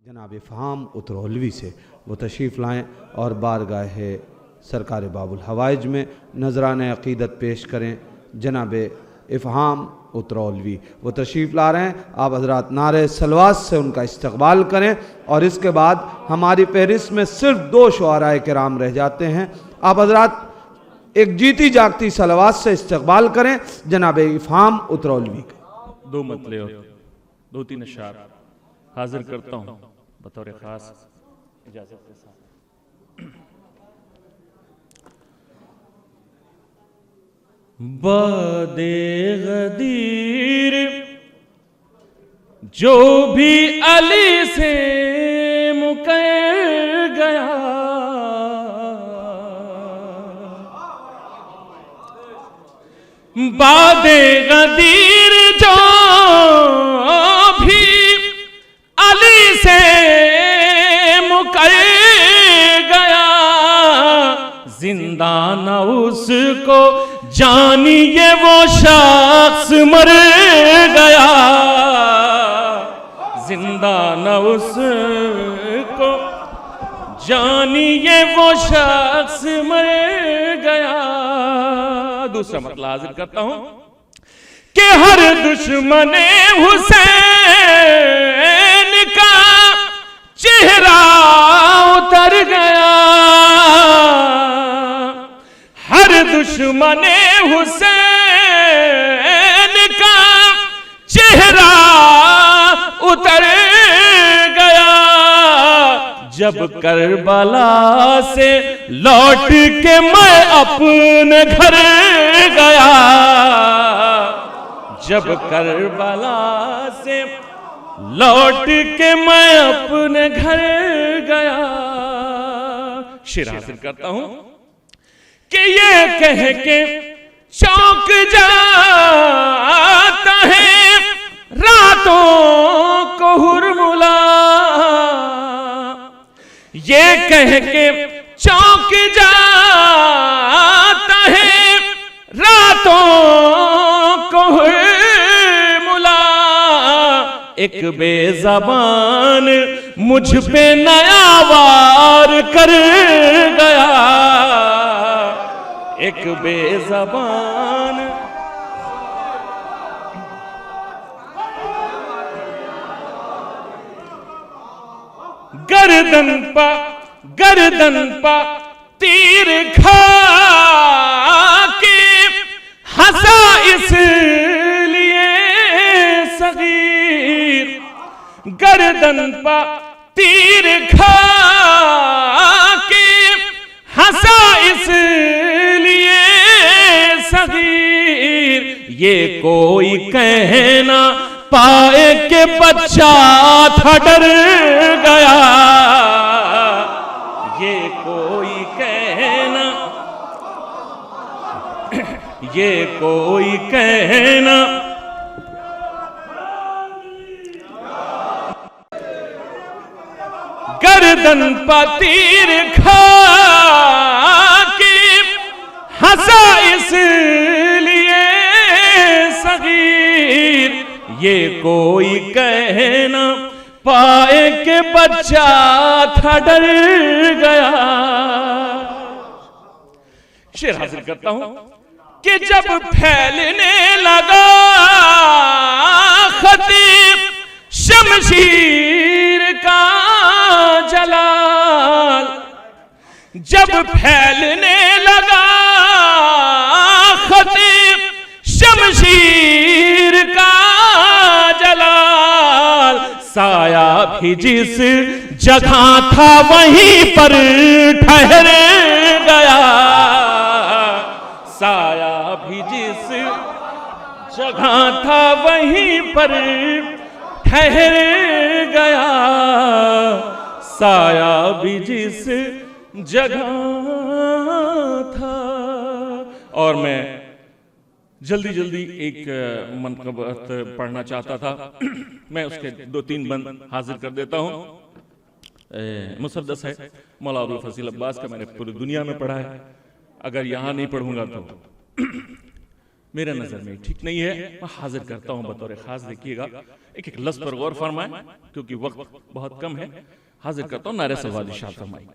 जनाब फ़हाम उतरौलवी से वो तशरीफ़ लाएँ और बारगाह सरकार बाबुल हवाइज में नजरान अक़ीदत पेश करें। जनाब फ़हाम उतरौलवी वो तशरीफ़ ला रहे हैं, आप हज़रात नारे सलवात से उनका इस्तकबाल करें। और इसके बाद हमारी फहरिस्त में सिर्फ 2 शुअराए किराम रह जाते हैं। आप हज़रात एक जीती जागती सलवात से इस्तकबाल करें जनाब फ़हाम उतरौलवी का। 2 मतले और 2-3 अशार हाजिर करता हूँ बतौर खास इजाजत के साथ। बादे गदीर जो भी अली से मुकर गया, बादे गदीर जो भी अली से मुकर गया, जिंदा न उसको जानिए वो शख्स मर गया, जिंदा न उसको जानिए वो शख्स मर गया। दूसरा मतलब हाजिर करता हूं कि हर दुश्मने हुसैन का चेहरा उतर गया, हर दुश्मने हुसैन का चेहरा उतर गया, जब करबला से लौट के मैं अपने घर गया, जब करबला से लौट के मैं अपने घर गया। शेर हासिल करता हूं कि ये कह के चौंक जाता है रातों को हुरमुला, ये कह के चौंक जाता है रातों को हुरमुला, एक बेज़बान मुझ पे नया वार कर गया, एक बेज़बान गर्दन पा तीर खा के हंसा इसलिए सगीर, गर्दन पा तीर खा के हंसा इसलिए सगीर, ये कोई कहना पाए के बच्चा था डर गया, ये कोई कहना, ये कोई कहना गर्दन पर तीर खा के हंसा इसलिए सगीर, ये कोई कहना पाए के बच्चा था डर गया। शेर हासिल करता हूं कि जब फैलने लगा खतीब शमशीर का जलाल, जब फैलने लगा खतीब शमशीर का जलाल, साया भी जिस जगह था वहीं पर ठहर गया, साया भी जिस जगह था वहीं पर ठहर गया, साया भी जिस जगह था। और मैं जल्दी जल्दी एक मनक़बत पढ़ना चाहता था, मैं उसके 2-3 बंद हाजिर कर देता हूँ। मुसद्दस है मौला अबुल फज़ील अब्बास का, मैंने पूरी दुनिया में पढ़ा है, अगर यहाँ नहीं पढ़ूंगा तो मेरे नजर में ठीक नहीं है, मैं हाजिर करता हूं बतौर खास। देखिएगा एक एक लफ्ज पर गौर फरमाएं क्योंकि वक्त बहुत कम है। हाजिर करता हूं नारे सलवात इरशाद फरमाएं।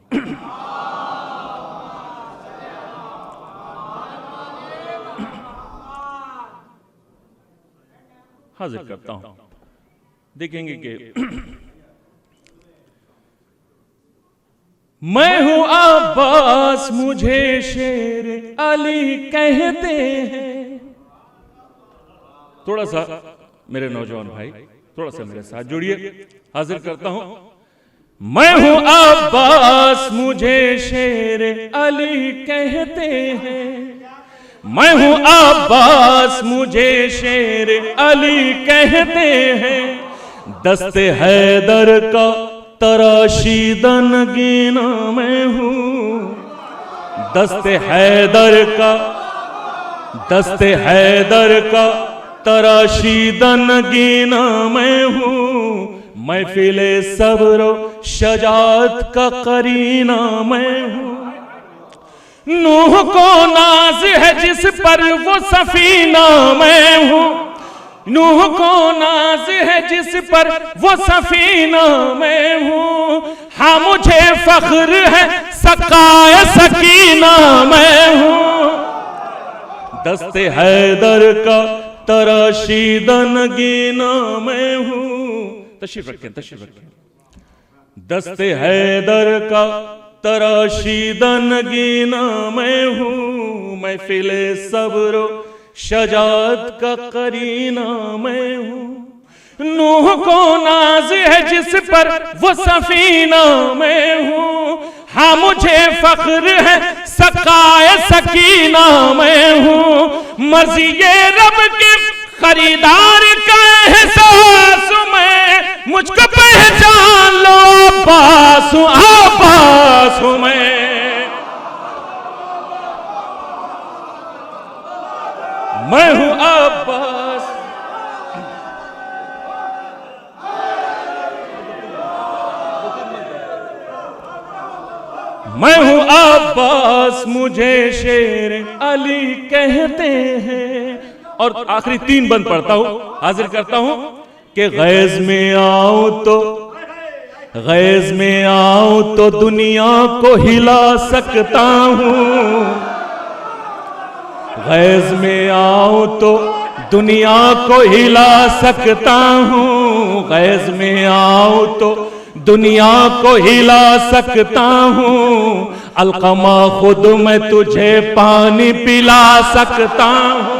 हाजिर करता हूं। देखेंगे कि मैं हूं अब्बास मुझे शेर अली कहते हैं। थोड़ा सा मेरे नौजवान भाई थोड़ा सा मेरे साथ जुड़िए। हाजिर करता हूं। मैं हूं अब्बास मुझे शेर अली कहते हैं। मैं हूं अब्बास मुझे शेर अली कहते हैं। दस्ते हैदर का तराशीदन गिना मैं हूं। दस्ते हैदर का तराशीदन गिना मैं हूं। महफिले सब्र शजात का करीना मैं हूं। नूह को नाज है जिस पर वो सफीना मैं हूं। नूह को नाज है जिस पर वो सफीना मैं हूं। हाँ मुझे फख्र है सकाए सकीना मैं हूं। दस्ते हैदर का तराशीदन गिना मैं हूं। तशरीफ रखें, तशरीफ रखें। दस्ते हैदर का तराशीदन गिना मैं हूं। महफिले सब्र शजात का करीना मैं हूं। नूह को नाज है जिस पर वो सफीना मैं हूं। हाँ मुझे फख्र है सकाए सकीना मैं हूं। मर्जी ये रब के खरीदार का एहसास मैं। मुझको पहचान लो अब्बास हूं, अब्बास हूं मैं। मैं हूं अब्बास। मैं हूं अब्बास मुझे शेर अली कहते हैं। और आखिरी 3 बंद पढ़ता हूं। हाजिर करता हूं कि गैज़ में आऊं तो दुनिया को हिला सकता हूं। गैज़ में आऊं तो दुनिया को हिला सकता हूं। गैज़ में आऊं तो दुनिया को हिला सकता हूं। अलकमा खुद मैं तुझे पानी पिला सकता हूं।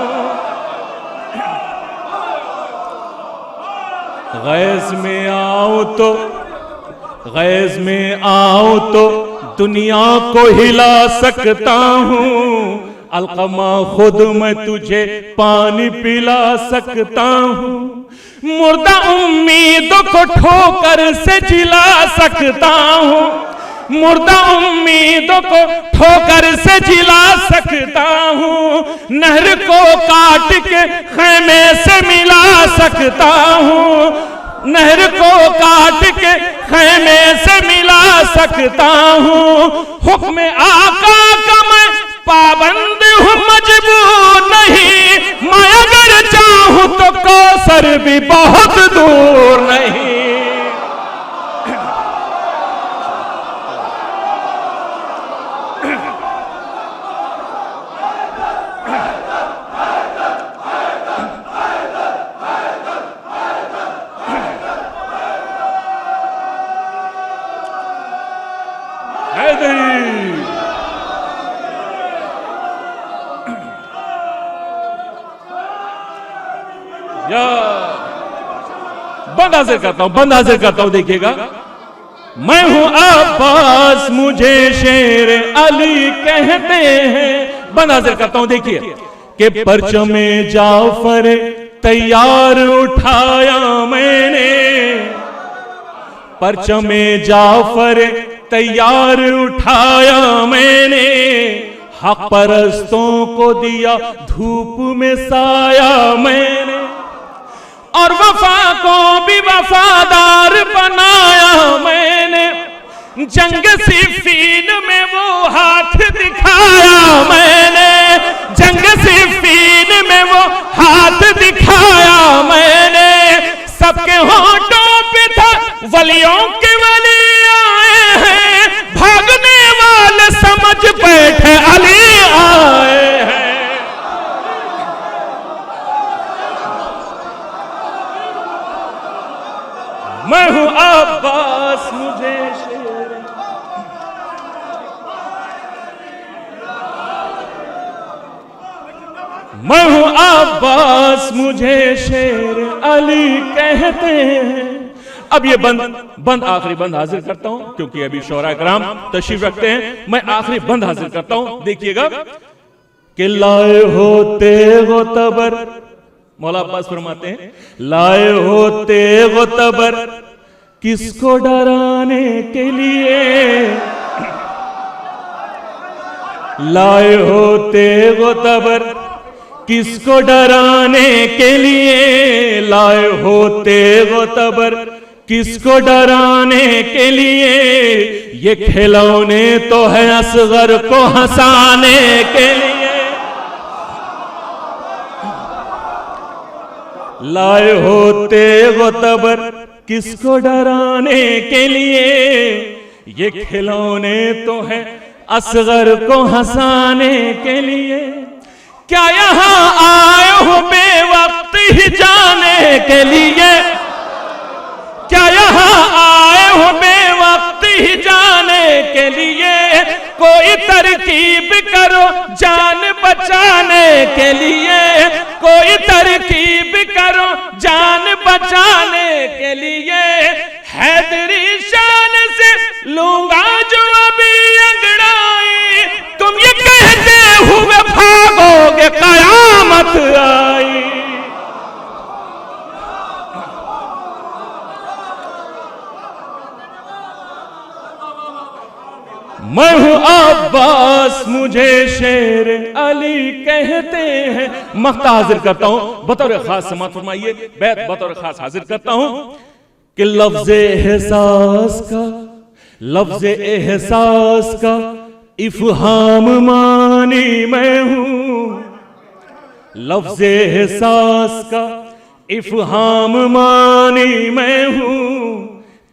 गैज़ में आऊं तो दुनिया को हिला सकता हूं। अलकमा खुद मैं तुझे पानी पिला सकता हूं। मुर्दा उम्मीदों को ठोकर से जिला सकता हूं। मुर्दा उम्मीदों को ठोकर से जिला सकता हूं। नहर को काट के खैमे से मिला सकता हूं। नहर को काट के खैमे से मिला सकता हूं। हुक्म आका का मैं पाबंद हूं, मजबूर नहीं। मैं अगर चाहूं तो कौसर भी बहुत दूर नहीं। बंद हाजिर करता हूं। देखिएगा मैं हूं अब्बास मुझे शेर अली कहते हैं। बंद हाजिर करता हूं। देखिए कि परचमे जाफर तैयार उठाया मैंने। परचमे जाफर तैयार उठाया मैंने। हक परस्तों को दिया धूप में साया मैंने। और वफा को भी वफादार बनाया मैंने। जंग सिफीन में वो हाथ दिखाया मैंने। जंग सिफीन में वो वलियों के वली आए हैं, भागने वाले समझ बैठे अली आए हैं। मैं हूं अब्बास मुझे शेर, मैं हूं अब्बास मुझे शेर अली कहते हैं। अब ये बंद आखिरी बंद हाजिर करता हूं, क्योंकि अभी शोरा कराम तशरीफ रखते हैं। मैं आखिरी बंद हाजिर करता हूं, देखिएगा कि लाए होते वो तबर, मौला अब्बास फरमाते हैं, लाए होते वो तबर किसको डराने के लिए, लाए होते वो तबर किसको डराने के लिए, लाए होते वो तबर किसको डराने के लिए, ये खिलौने तो है असगर को हंसाने के लिए, लाए होते वो तबर किसको डराने के लिए, ये खिलौने तो है असगर को हंसाने के लिए। क्या यहां आए हो बेवक्त ही जाने के लिए, क्या यहां आए हो बेवक्त ही जाने के लिए, कोई तरकीब करो जान बचाने के लिए, कोई तरकीब करो जान बचाने के लिए, हैदरी शान से लूंगा जो अभी अंगड़ाई, तुम ये कहते हुए भागोगे कयामत आई। मैं हूं अब्बास मुझे शेर अली कहते हैं। मक्ता हाजिर करता हूं, बतौर खास समात फरमाइए, बैत बतौर खास हाजिर करता हूं कि लफ्ज़ एहसास का, लफ्ज़ एहसास का इफ़हाम मानी मैं हूं, लफ्ज़ एहसास का इफ़हाम मानी मैं हूं,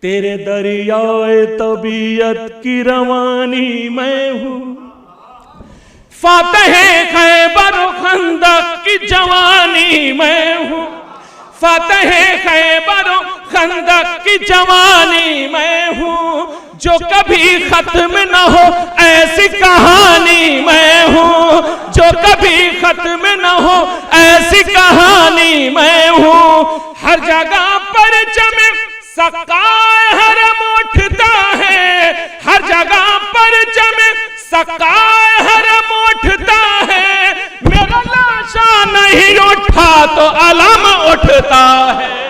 तेरे दरियाए तबीयत की रवानी मैं हूं, फातह खैबर खंदक की जवानी मैं हूं, फातह खैबर खंदक की जवानी मैं हूं, जो कभी खत्म न हो ऐसी कहानी मैं हूं, जो कभी खत्म न हो ऐसी कहानी मैं हूं, हर जगह पर चमे सकाए हरम उठता है, हर जगह पर जमे सकाए हरम उठता है, मेरा लाशा नहीं उठा तो अलम उठता है।